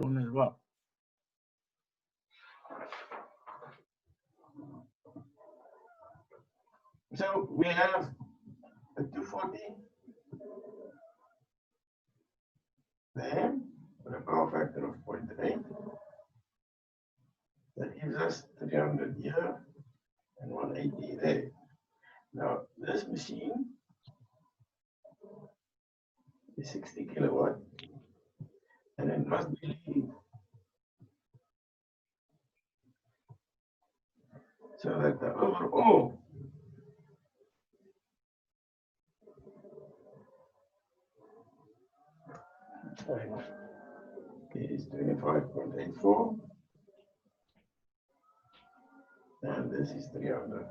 later on as well. So we have a 240 there with a power factor of 0.8. That gives us 300 here and 180 there. Now this machine is 60 kilowatt and it must be leading. So that the overall is 25.84 and this is 300.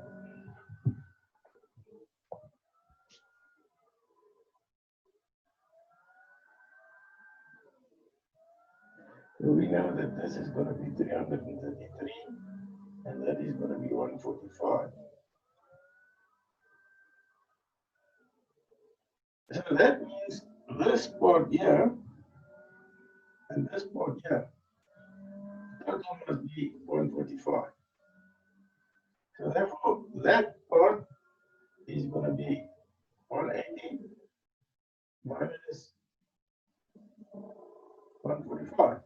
So we know that this is going to be 333 and that is going to be 145. So that means this part here and this part here, total must be 145. So therefore, that part is going to be 180 minus 145.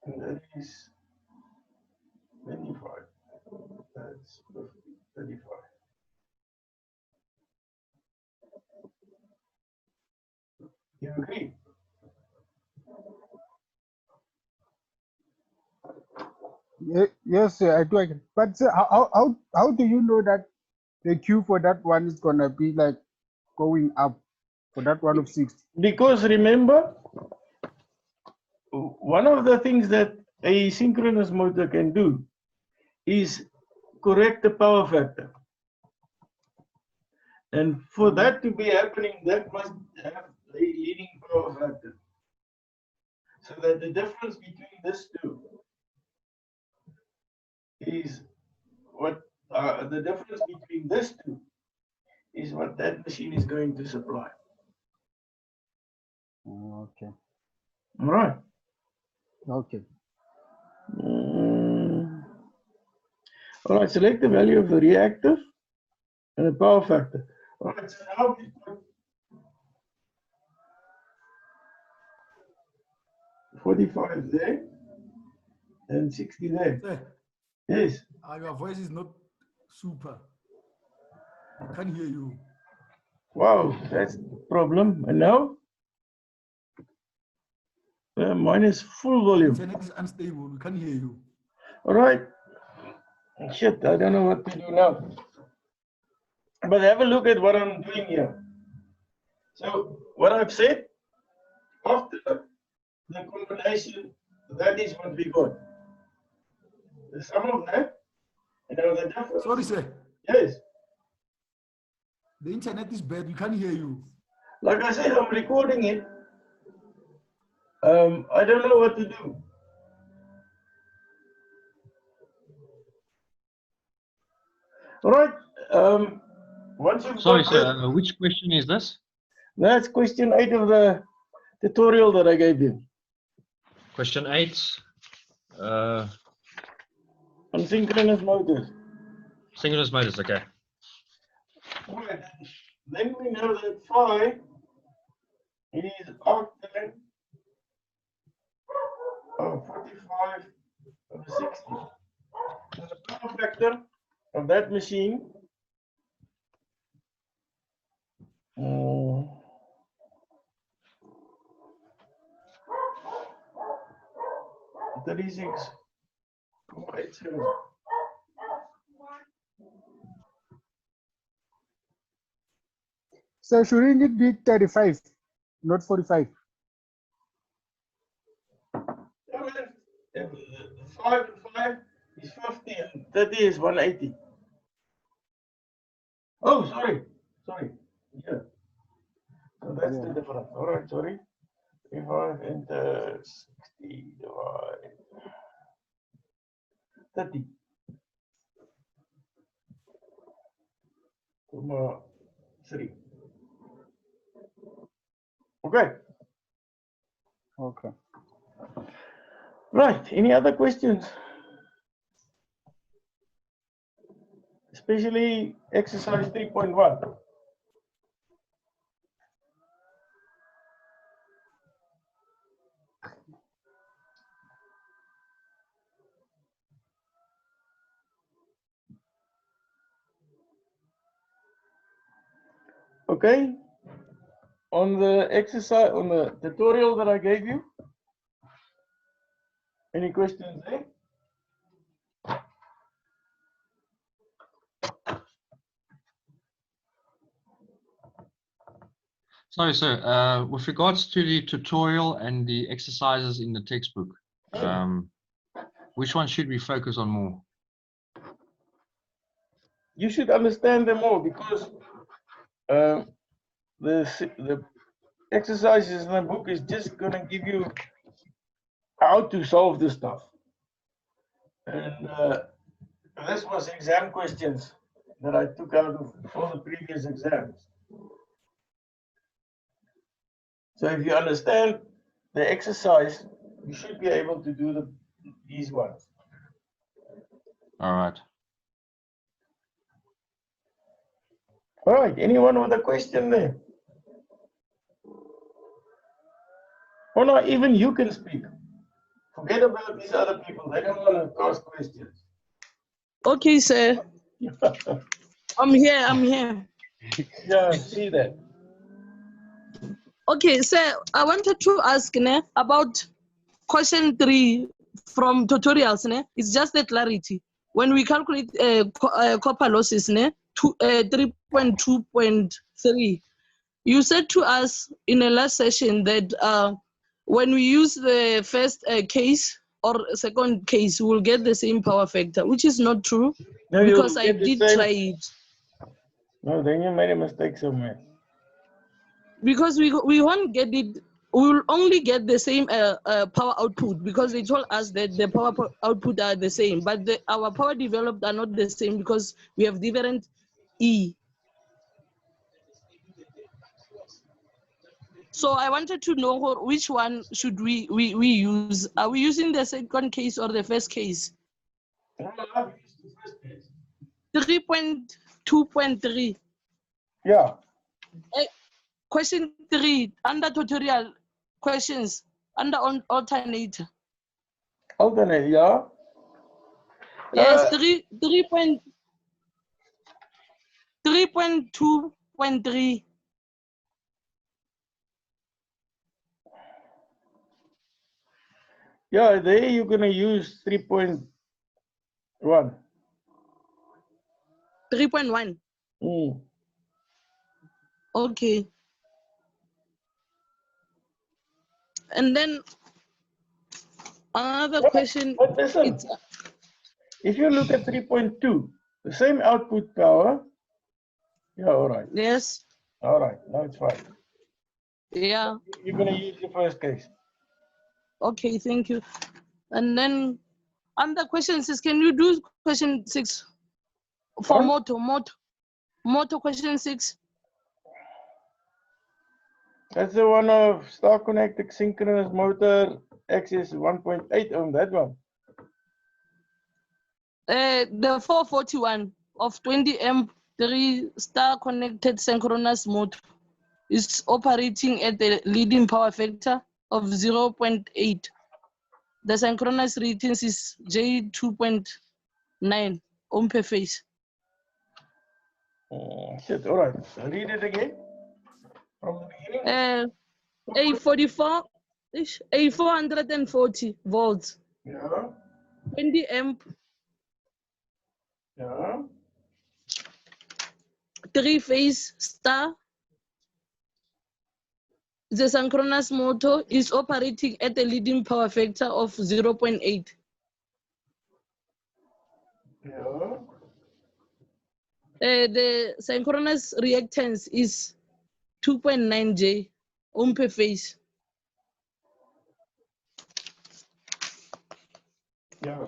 And that is 25. That's 35. You agree? Yes, sir, I do agree. But sir, how do you know that the Q for that one is gonna be like going up for that one of 60? Because remember, one of the things that a synchronous motor can do is correct the power factor. And for that to be happening, that must have a leading power factor. So that the difference between these two is what the difference between these two is what that machine is going to supply. Okay. All right. Okay. All right, select the value of the reactive and the power factor. All right, so now we put 45 there and 60 there. Sir, Yes. your voice is not super. I can't hear you. Wow, that's the problem. And now? Mine is full volume. Internet is unstable. We can't hear you. All right. Shit, I don't know what to do now. But have a look at what I'm doing here. So what I've said, after the combination, that is what we got. The sum of that, and now the difference. Sorry, sir. Yes. The internet is bad. We can't hear you. Like I said, I'm recording it. I don't know what to do. All right. Once you've Sorry, got sir. Which question is this? That's question 8 of the tutorial that I gave you. Question 8. On synchronous motors. Synchronous motors, okay. All right. Then we know that phi is octane of 45 over 60. So the power factor of that machine 36.87. So shouldn't it be 35, not 45? If 5 and 5 is 50 and 30 is 180. Oh, sorry. Yeah. So that's the difference. All right, sorry. 35 into 60 divided 30. 3. Okay. Okay. Right. Any other questions? Especially exercise 3.1. Okay. On the exercise, on the tutorial that I gave you, any questions there? Sorry, sir. With regards to the tutorial and the exercises in the textbook, which one should we focus on more? You should understand them all because the exercises in the book is just going to give you how to solve this stuff. And this was exam questions that I took out of all the previous exams. So if you understand the exercise, you should be able to do these ones. All right. All right, anyone with a question there? Or not, even you can speak. Forget about these other people, they don't want to ask questions. Okay, sir. I'm here. Yeah, I see that. Okay, sir, I wanted to ask about question 3 from tutorials. It's just the clarity. When we calculate copper losses, 3.2.3, you said to us in the last session that when we use the first case or second case, we'll get the same power factor, which is not true No, because you'll I get the did same- try it. No, then you made a mistake somewhere. Because we won't get it, we will only get the same power output because they told us that the power output are the same, but our power developed are not the same because we have different E. So I wanted to know which one should we use. Are we using the second case or the first case? 3.2.3. Yeah. Question 3 under tutorial questions under alternator. Alternate, yeah. Yes, 3.2.3. Yeah, there you're gonna use 3.1. 3.1. Okay. And then another question. But listen, if you look at 3.2, the same output power. Yeah, all right. Yes. All right, now it's fine. Yeah. You're gonna use the first case. Okay, thank you. And then under question 6, can you do question 6 for motor question 6? That's the one of star connected synchronous motor axis 1.8 on that one. The 441 of 20 amp 3 star connected synchronous motor is operating at the leading power factor of 0.8. The synchronous ratings is J2.9 ohm per phase. Shit, all right. Read it again. From the beginning. A 440 volts. Yeah. 20 amp. Yeah. 3 phase star. The synchronous motor is operating at a leading power factor of 0.8. Yeah. The synchronous reactance is 2.9 J ohm per phase. Yeah.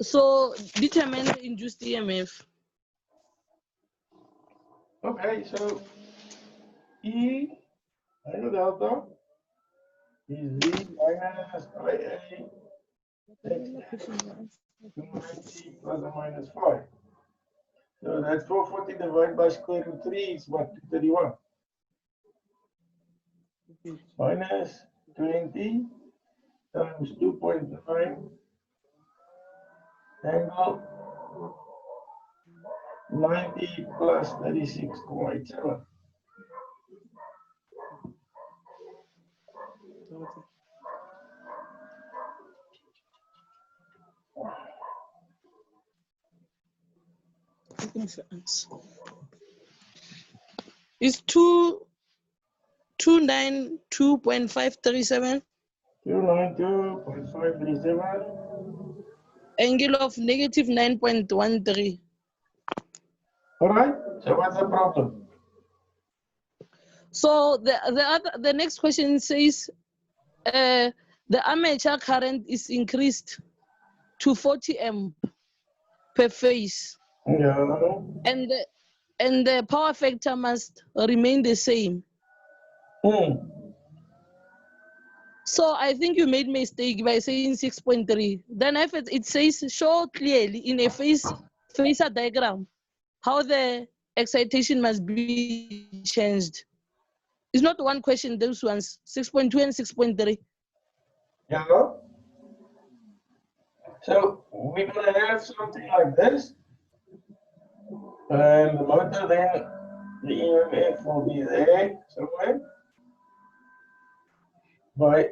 So determine the induced EMF. Okay, so E angle delta is V minus IA x 290 plus or minus 5. So that's 440 divided by square root 3 is what? 231. Minus 20 times 2.9 angle 90 plus 36.7. It's 292.537 292.537. angle of negative 9.13. All right. So what's the problem? So the next question says the armature current is increased to 40 amp per phase, Yeah. and the power factor must remain the same. So I think you made mistake by saying 6.3. Then if it says show clearly in a phasor diagram how the excitation must be changed. It's not one question, those ones, 6.2 and 6.3. Yeah. So we're gonna have something like this, and the motor then the EMF will be there somewhere by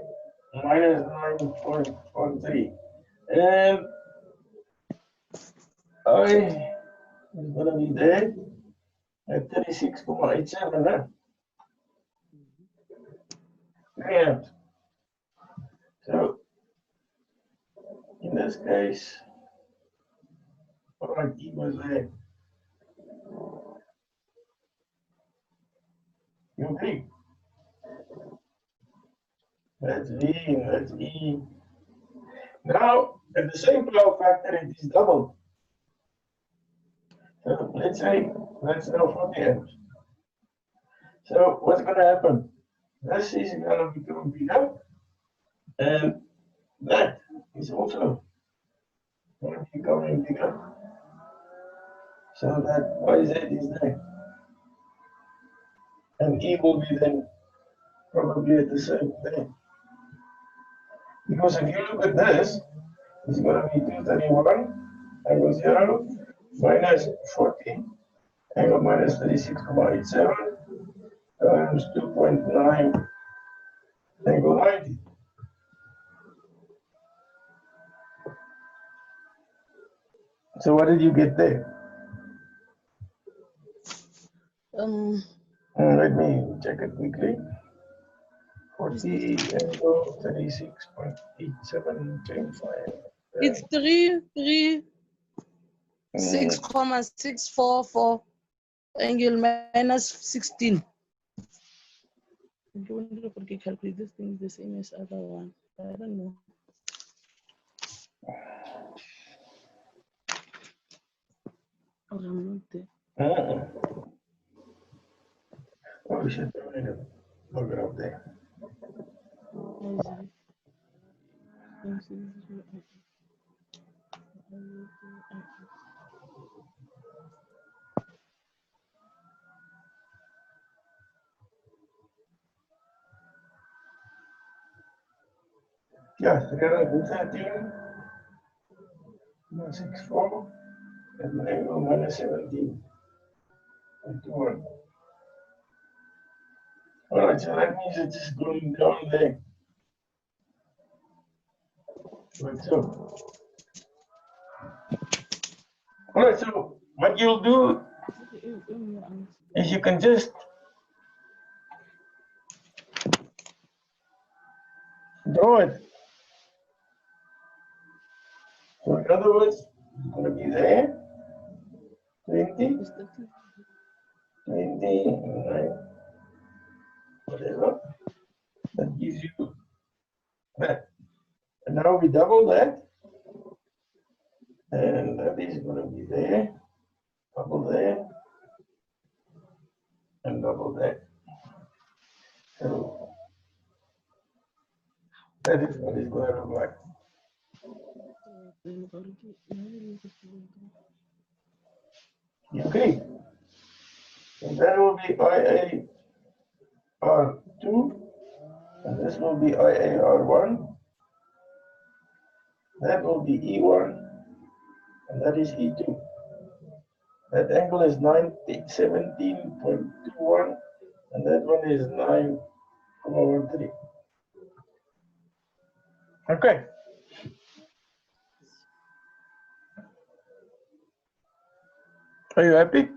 minus 9.13, and I is gonna be there at 36.87. Yeah. So in this case, all right, E was there. You agree? That's V, that's E. Now, at the same power factor, it is doubled. So let's say that's now 40 amps. So what's going to happen? This is going to become bigger, and that is also going to be becoming bigger. So that YZ is there. And E will be then probably at the same thing. Because if you look at this, it's going to be 231 angle 0 minus 40 angle minus 36.87 times 2.9 angle 90. So what did you get there? Let me check it quickly. 40 angle 36.8725. It's 336,644 angle minus 16. I don't know if I can calculate this thing the same as other one. I don't know. Oh, I'm not there. Oh shit, I need to look it up there. Yeah, 313, 164, and angle minus 17. 21. All right, so that means it's just going down there. Like so. All right, so what you'll do is you can just draw it. So in other words, it's going to be there, 20, 29, whatever. That gives you that. And now we double that, and that is going to be there, double there, and double that. So That is what it's going to look like. Okay. And that will be IAR2. And this will be IAR1. That will be E1. And that is E2. That angle is 17.21. And that one is 9.13. Okay. Are you happy?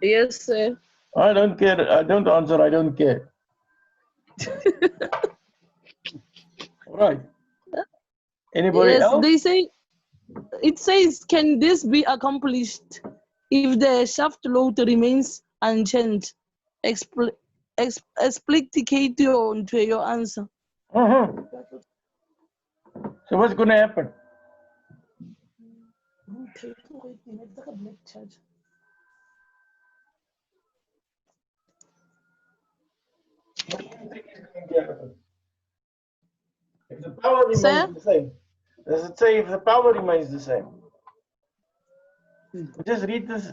Yes, sir. I don't care. I don't answer. I don't care. Right. Anybody Yes, else? they say, it says, can this be accomplished if the shaft load remains unchanged? Explicate your answer. So what's going to happen? What do you think is going to happen? If the power remains Sir? the same, does it say if the power remains the same? Just read this.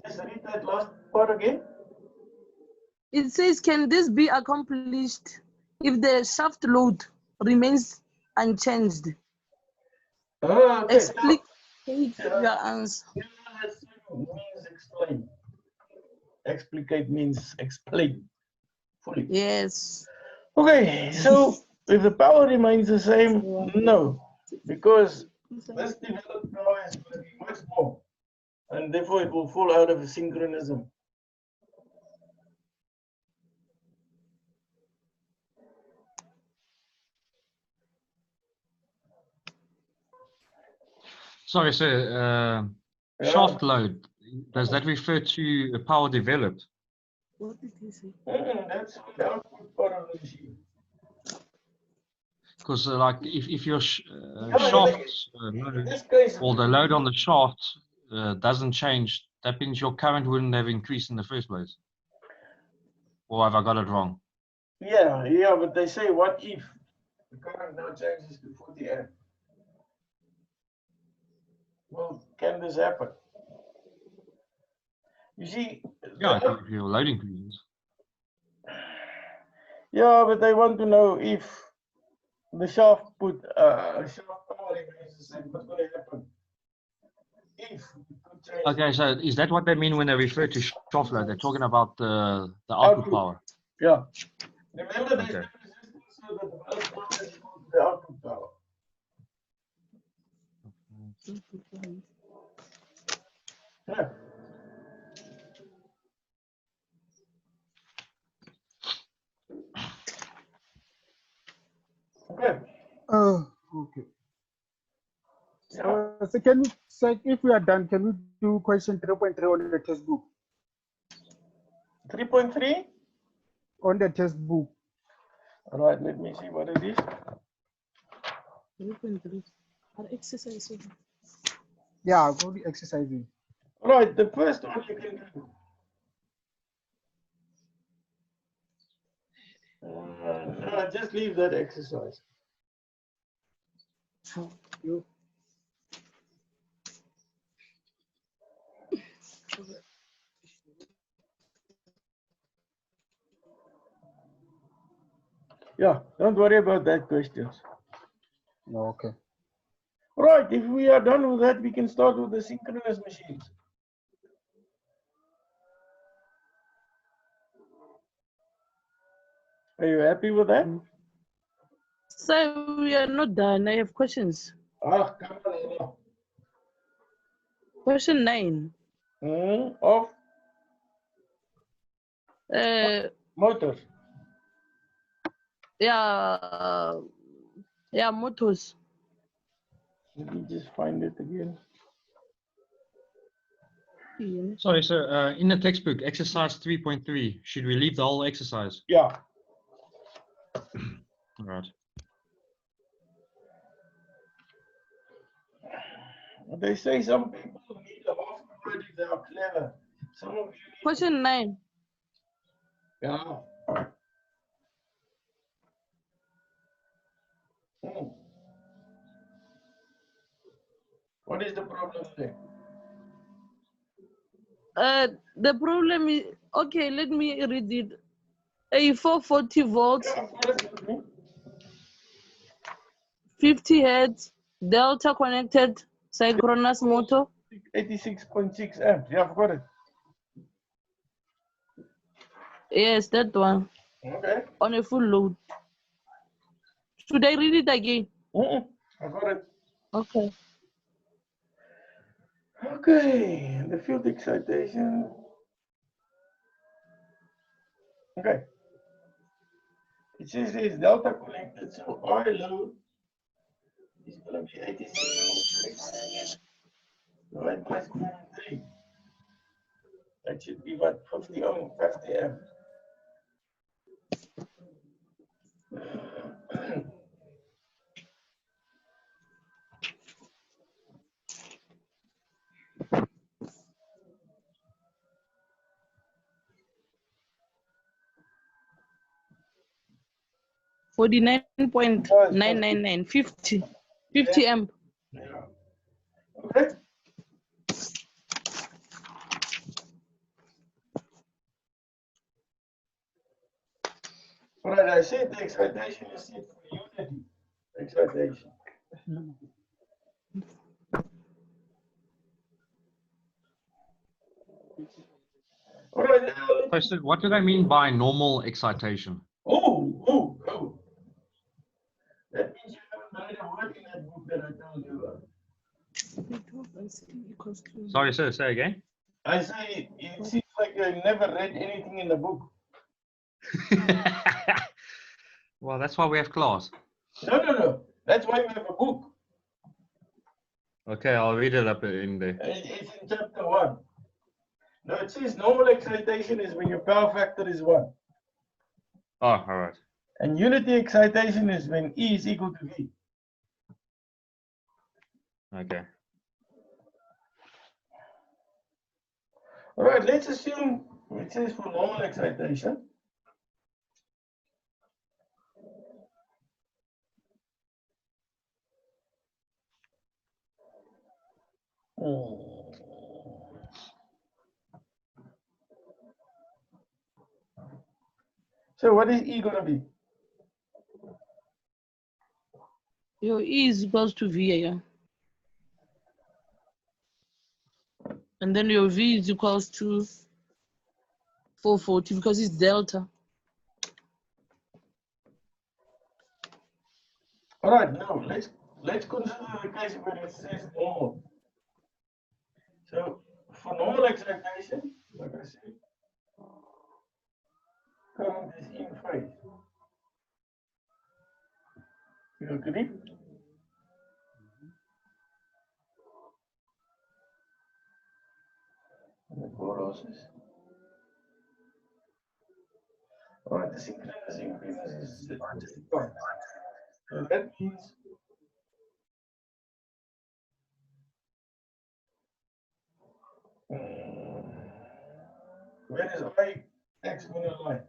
Just read that last part again. It says, can this be accomplished if the shaft load remains unchanged? Okay. Explicate your answer. Means explain. Explicate means explain fully. Yes. Okay, so if the power remains the same, no, because this developed power is going to be much more, and therefore it will fall out of synchronism. Sorry, sir. Shaft load, does that refer to a power developed? What did he say? That's the output part of the machine. Because like if your in shaft this case, or the load on the shaft doesn't change, that means your current wouldn't have increased in the first place. Or have I got it wrong? yeah, but they say what if the current now changes to 40 amp? Well, can this happen? You see, Yeah, if your load increases. yeah, but they want to know if the shaft power remains the same. What's going to happen? If it could change Okay, so is that what they mean when they refer to shaft load? They're talking about the output power. Yeah. Remember, there's Okay. resistance, so the developed power is equal to the output power. Yeah. Okay. Okay. So can we, so if we are done, can we do question 3.3 on the textbook? 3.3. On the textbook. All right, let me see what it is. 3.3. Exercise. Yeah, go to exercising. All right, the first one you can do. No, just leave that exercise. You. Yeah, don't worry about that questions. Okay. All right, if we are done with that, we can start with the synchronous machines. Are you happy with that? So we are not done. I have questions. Ah, come on. Question 9. Of motors. Yeah, motors. Let me just find it again. Sorry, sir. In the textbook, exercise 3.3, should we leave the whole exercise? Yeah. All right. They say some people need a half word if they are clever. some of you. Question 9. Yeah. Hmm. What is the problem there? The problem is, okay, let me read it. A 440 volts, Yeah, of course, with me. 50 hertz, delta connected synchronous motor. 86.6 amps. Yeah, I've got it. Yes, that one. Okay. On a full load. Should I read it again? I got it. Okay. Okay. The field excitation. Okay. It says it's delta connected, so our load is going to be 86 divided by 3. That should be what, 50 ohm, 50 amps. $49.999. 50 amp. Yeah. Okay. But I said the excitation is set for unity excitation. All right. Question, what do they mean by normal excitation? Oh. That means you haven't read a word in that book that I told you about. Sorry, sir, say again. I say it seems like you never read anything in the book. Well, that's why we have class. No. That's why we have a book. Okay, I'll read it up in there. It's in chapter 1. No, it says normal excitation is when your power factor is 1. Oh, all right. And unity excitation is when E is equal to V. Okay. All right, let's assume it says for normal excitation. So what is E going to be? Your E is equals to V, yeah. And then your V is equals to 440 because it's delta. All right, now let's consider the case where it says normal. So for normal excitation, like I said, current is in phase. You agree? And the process. All right, the synchronous impedance is the point. So that means where is I X going to lie?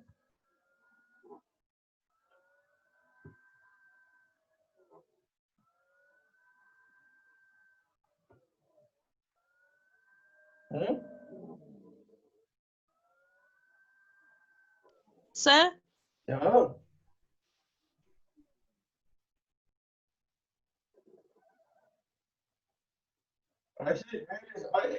Sir? Yeah. I said, where is